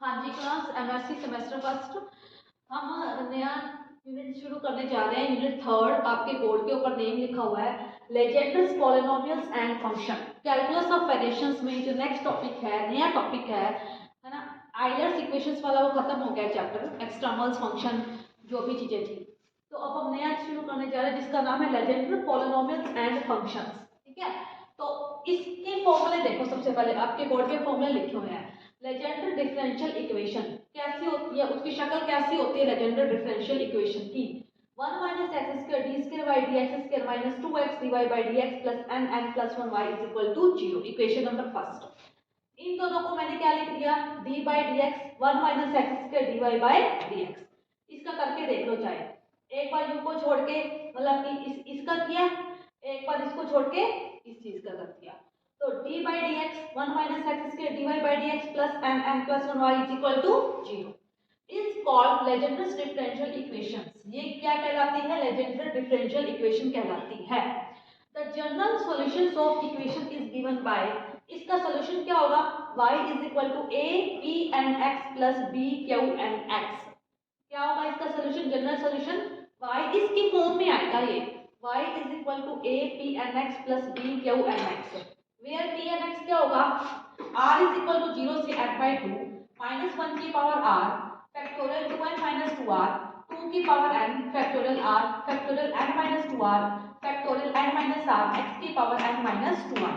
हाँ जी class MSc semester first हम नया यूनिट शुरू करने जा रहे हैं। यूनिट थर्ड, आपके बोर्ड के ऊपर नेम लिखा हुआ है legends polynomials and function. Calculus of variations में जो नेक्स्ट टॉपिक है, नया टॉपिक है ना, आइलर्स इक्वेशंस वाला वो खत्म हो गया चैप्टर, एक्सटर्नल्स फंक्शन जो भी चीजें थी। तो अब हम नया शुरू करने जा रहे हैं जिसका नाम है लेजेंड्स पॉलिनोमियल्स एंड फंक्शंस। ठीक है, तो इसके फॉर्मूले देखो। सबसे पहले आपके बोर्ड के फॉर्मूले लिखे हुए हैं। लेजेंडर डिफरेंशियल इक्वेशन कैसी होती है, उसकी शक्ल कैसी होती है लेजेंडर डिफरेंशियल इक्वेशन की। 1 minus x square d square by d x square minus 2x dy by d x plus n n plus 1 y is equal to 0। Equation number first. इन दोनों को मैंने क्या लिख दिया, d by d x 1 minus x square d y by d x. इसका करके देख लो, चाहे एक बार यू को छोड़ के, मतलब कि इसका किया, एक बार इसको छोड़ के इस चीज का कर दिया। तो d by dx 1 minus x square dy by dx plus n n plus 1 y is equal to 0 is called Legendre's differential equations। ये क्या कहलाती है, Legendre's differential equation कहलाती है। The general solution of equation is given by, इसका solution क्या होगा, y is equal to a p n x plus b q n x। क्या होगा इसका solution, जनरल solution y इसकी फॉर्म में आएगा। ये y is equal to a p n x plus b q n x, where p and x क्या होगा, r is equal to 0 से n by 2 minus 1 की power r factorial 2n minus 2r 2 की power n factorial r factorial n minus 2r factorial n minus r x की power n minus 2r।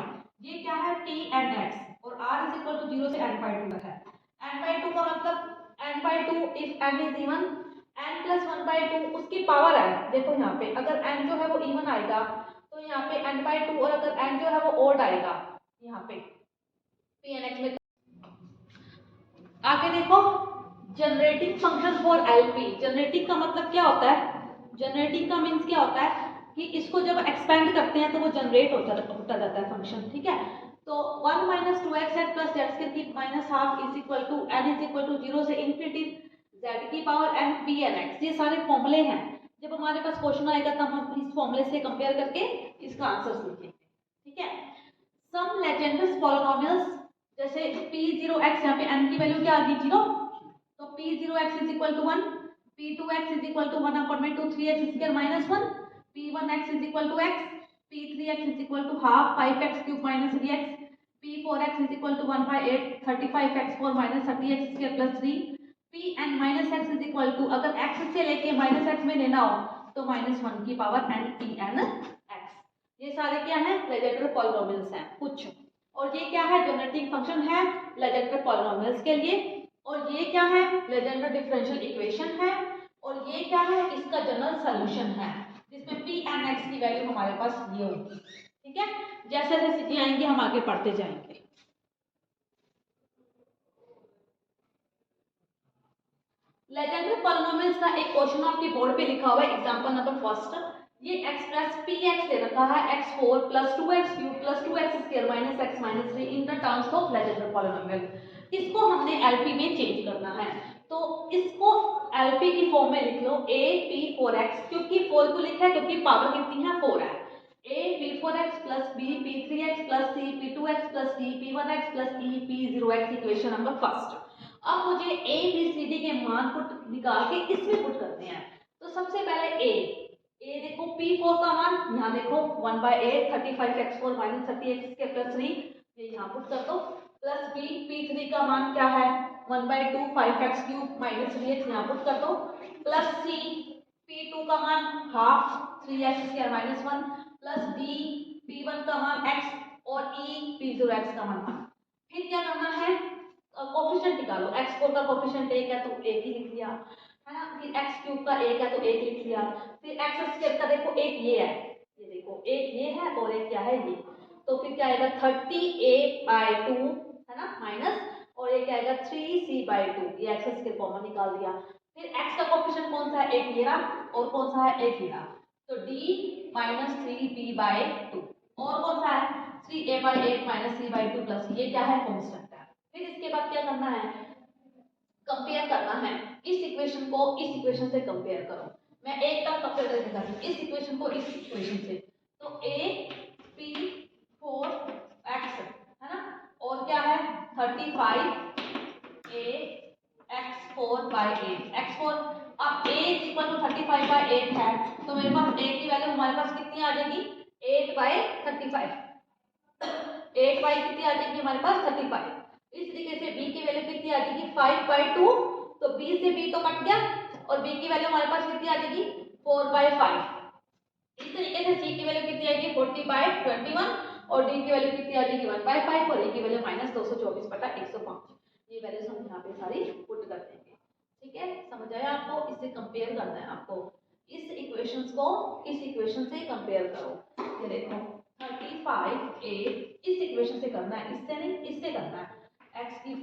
ये क्या है, p and x, और r is equal to 0 से n by 2 तक है। n by 2 का मतलब n by 2 if n is even, n plus 1 by 2 उसकी पावर है। देखो यहाँ पे अगर n जो है वो even आएगा तो यहाँ पे n by 2, और अगर n जो है वो odd आएगा यहाँ पे p and x में। आगे देखो, generating function for LP. Generating का मतलब क्या होता है, जनरेटिंग का मीन्स क्या होता है कि इसको जब एक्सपेंड करते हैं तो वो जनरेट होता जाता है फंक्शन। ठीक है, तो 1 minus 2x n plus z square की minus half is equal to n is equal to 0 से इन्फिनिटी z की power n p n x। ये सारे फॉर्मूले हैं। जब हमारे पास क्वेश्चन आएगा तो हम इस फॉर्मूले से कंपेयर करके इसका आंसर लिखेंगे। ठीक है, सम लेजेंडर्स पॉलिनोमियल्स, जैसे p0x, यहाँ पे n की वैल्यू क्या आ गई, 0, तो p0x is equal to 1, p2x is equal to 1 upon में 2 3x square minus 1, p1x is equal to x, p3x is equal to half 5x cube minus 3x, p4x is equal to 1 by 8 35x4 minus 30x square plus 3, pn minus x is equal to, अगर x से लेके minus x में लेना हो तो minus 1 की power n pn x। ये सारे क्या है, लेजेंडर पॉलिनोमियल्स हैं कुछ। और ये क्या है, जनरेटिंग फंक्शन है लेजेंडर पॉलिनोमियल्स के लिए। और ये क्या है, लेजेंडर डिफरेंशियल इक्वेशन है। और ये क्या है, इसका जनरल सॉल्यूशन है जिसमें p and x की वैल्यू हमारे पास ये होगी। ठीक है, जैसे जैसे चीजें आएंगी हम आगे पढ़ते जाएंगे। लेजेंडर पॉलिनोमियल्स का एक क्वेश्चन आपके बोर्ड पे लिखा हुआ है, एग्जांपल नंबर फर्स्ट। ये एक्सप्रेस px दे रखा है x4 plus 2x cube plus 2x square minus x minus 3 in the terms of Legender polynomial. इसको हमने एलपी में चेंज करना है, तो इसको एलपी की फॉर्म में लिख लो a p4x, क्योंकि 4 को लिखा है क्योंकि पावर कितनी है, 4 है। a p4x plus b p3x plus c p2x plus d p1x plus e p0x, equation number first. अब मुझे a b c d के मान पुट निकाल के इसमें पुट करते हैं। तो सबसे पहले a देखो, p4 का मान यहाँ देखो 1 by 8 35x4 माइनस 30x के प्लस 3, ये यहाँ पुट कर दो, प्लस b p3 का मान क्या है 1 by 2 5x cube minus 3x यहाँ पुट कर दो, प्लस c p2 का मान half 3x square minus 1, plus d p1 का मान x और e p0x का मान। फिर क्या करना है, कोफिशिएंट निकालो। x4 का कोफिशिएंट 1 है तो 1 ही लिख लिया, है ना। फिर x क्यूब का 1 है तो 1 लिख लिया। फिर x स्क्वायर का देखो 1 ये है, ये देखो 1 ये है और 1 क्या है ये, तो फिर क्या आएगा 30a/2, है ना, माइनस, और ये क्या आएगा 3c/2, ये x स्क्वायर कॉमन निकाल दिया। फिर x का कोफिशिएंट कौन सा है, 1 ये रहा, और कौन सा है 1 ये रहा, तो d माइनस 3b/2, और कौन सा है 3a/8 माइनस c/2 प्लस ये क्या है, कांस्टेंट है। फिर इसके बाद क्या करना है, कंपेयर करना है। इस इक्वेशन को इस इक्वेशन से कंपेयर करो। मैं एक टर्म कंपेयर करके दिखाती हूं, इस इक्वेशन को इस इक्वेशन से। तो a p4x, है ना, और क्या है 35a 8 है तो मेरे पास a की वैल्यू हमारे पास कितनी आ जाएगी 8/35। 8 कितनी आ जाएगी हमारे पास 35। इस तरीके से b की वैल्यू कितनी आ जाएगी 5/2। तो b से b तो कट गया और b की वैल्यू हमारे पास कितनी आ जाएगी 4/5। इस तरीके से c की वैल्यू कितनी आएगी 40/21 और d की वैल्यू कितनी आ जाएगी 1/5 और a की वैल्यू -224/105। ये वैल्यूज हम यहाँ पे सारी पुट कर देंगे। ठीक है, समझ आया आपको? इससे कंपेयर करना है आपको, इस इक्वेशंस को इस इक्वेशन से कंपेयर करो। ये देखो 35a इस इक्वेशन से करना है, इससे नहीं, इससे करना है। x⁴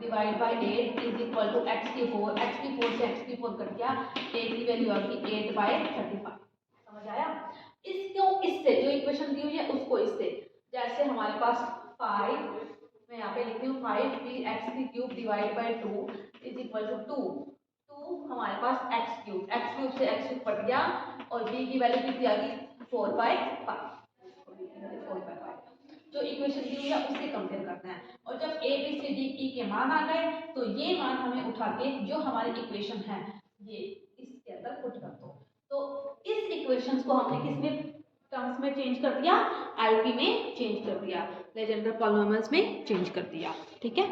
divide by 8 is equal to x⁴ से x⁴ कट गया, a की वैल्यू आ गई 8/35। समझ आया? इसको इससे जो इक्वेशन दी हुई है उसको इससे, जैसे हमारे पास 5, मैं यहाँ पे लिखती हूँ 5x³ divide by 2 is equal to 2 हमारे पास x³ से x³ कट गया और b की वैल्यू कितनी आ गई 4/5। जो इक्वेशन दी हुई है उससे कंपेयर करना है और जब a b c d e के मान आ गए तो ये मान हमें उठा के जो हमारी इक्वेशन है ये इसके अंदर पुट कर दो। तो इस इक्वेशंस को हमने किस में टर्म्स में चेंज कर दिया, LP में चेंज कर दिया, लेजेंडर पॉलिनॉमियल्स में चेंज कर दिया। ठीक है।